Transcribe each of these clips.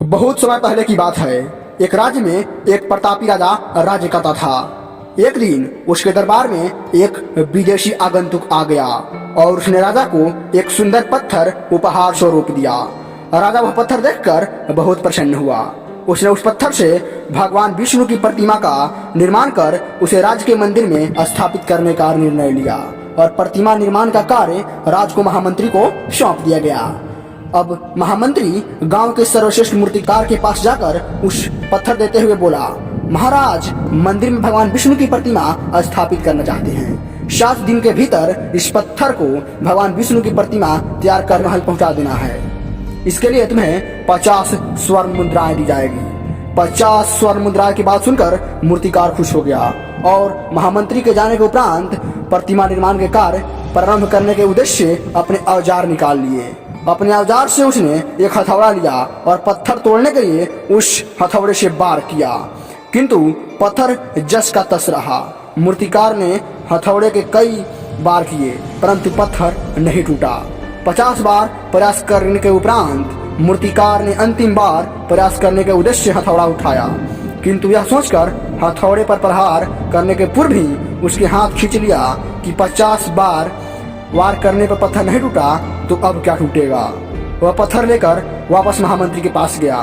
बहुत समय पहले की बात है। एक राज्य में एक प्रतापी राजा राज्य करता था। एक दिन उसके दरबार में एक विदेशी आगंतुक आ गया और उसने राजा को एक सुंदर पत्थर उपहार स्वरूप दिया। राजा वह पत्थर देखकर बहुत प्रसन्न हुआ। उसने उस पत्थर से भगवान विष्णु की प्रतिमा का निर्माण कर उसे राज्य के मंदिर में स्थापित करने का निर्णय लिया और प्रतिमा निर्माण का कार्य राज महामंत्री को सौंप दिया गया। अब महामंत्री गांव के सर्वश्रेष्ठ मूर्तिकार के पास जाकर उस पत्थर देते हुए बोला, महाराज, मंदिर में भगवान विष्णु की प्रतिमा स्थापित करना चाहते हैं। 7 दिन के भीतर इस पत्थर को भगवान विष्णु की प्रतिमा तैयार कर महल पहुंचा देना है। इसके लिए तुम्हें 50 स्वर्ण मुद्राएं दी जाएगी। 50 स्वर्ण मुद्राएं की बात सुनकर मूर्तिकार खुश हो गया और महामंत्री के जाने के उपरांत प्रतिमा निर्माण के कार्य प्रारंभ करने के उद्देश्य अपने औजार निकाल लिए। अपने औजार से उसने एक हथौड़ा लिया और पत्थर तोड़ने के लिए उस हथौड़े से वार किया, किंतु पत्थर जस का तस रहा। मूर्तिकार ने हथौड़े के कई बार किए परंतु पत्थर नहीं टूटा। 50 बार प्रयास करने के उपरांत मूर्तिकार ने अंतिम बार प्रयास करने के उद्देश्य हथौड़ा उठाया, किंतु यह सोचकर हथौड़े पर प्रहार करने के पूर्व ही उसके हाथ खींच लिया कि 50 बार वार करने पर पत्थर नहीं टूटा तो अब क्या टूटेगा। वह पत्थर लेकर वापस महामंत्री के पास गया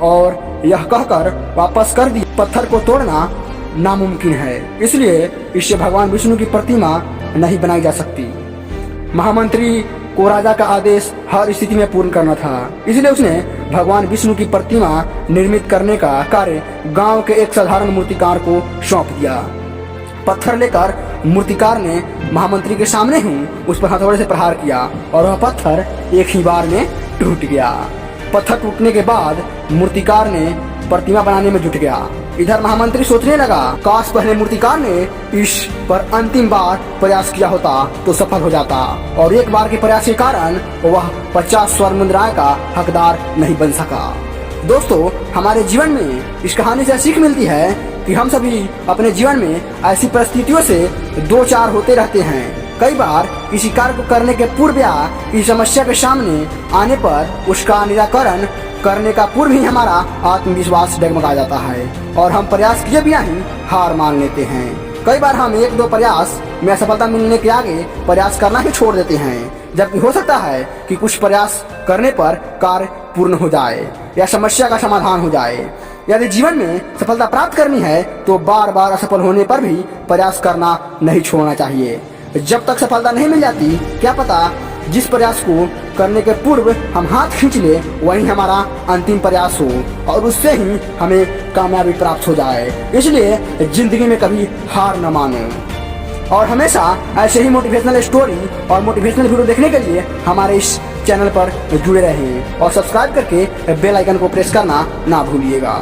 और यह कहकर वापस कर दी, पत्थर को तोड़ना नामुमकिन है, इसलिए इससे भगवान विष्णु की प्रतिमा नहीं बनाई जा सकती। महामंत्री को राजा का आदेश हर स्थिति में पूर्ण करना था, इसलिए उसने भगवान विष्णु की प्रतिमा निर्मित करने का कार्य गांव के एक साधारण मूर्तिकार को सौंप दिया। पत्थर लेकर मूर्तिकार ने महामंत्री के सामने ही उस पर हथौड़े से प्रहार किया और वह पत्थर एक ही बार में टूट गया। पत्थर टूटने के बाद मूर्तिकार ने प्रतिमा बनाने में जुट गया। इधर महामंत्री सोचने लगा, काश पहले मूर्तिकार ने इस पर अंतिम बार प्रयास किया होता तो सफल हो जाता और एक बार के प्रयास के कारण वह 50 स्वर्ण मुद्राएं का हकदार नहीं बन सका। दोस्तों, हमारे जीवन में इस कहानी से सीख मिलती है कि हम सभी अपने जीवन में ऐसी परिस्थितियों से 2-4 होते रहते हैं। कई बार किसी कार्य को करने के पूर्व या किसी समस्या के सामने आने पर उसका निराकरण करने का पूर्व ही हमारा आत्मविश्वास डगमगा जाता है और हम प्रयास किए बिना ही हार मान लेते हैं। कई बार हम 1-2 प्रयास में असफलता मिलने के आगे प्रयास करना ही छोड़ देते हैं, जबकि हो सकता है कि कुछ प्रयास करने पर कार्य पूर्ण हो जाए या समस्या का समाधान हो जाए। यदि जीवन में सफलता प्राप्त करनी है तो बार बार असफल होने पर भी प्रयास करना नहीं छोड़ना चाहिए। जब तक सफलता नहीं मिल जाती, क्या पता जिस प्रयास को करने के पूर्व हम हाथ खींच ले वही हमारा अंतिम प्रयास हो और उससे ही हमें कामयाबी प्राप्त हो जाए। इसलिए जिंदगी में कभी हार न मानो और हमेशा ऐसे ही मोटिवेशनल स्टोरी और मोटिवेशनल वीडियो देखने के लिए हमारे इस चैनल पर जुड़े रहें और सब्सक्राइब करके बेल आइकन को प्रेस करना ना भूलिएगा।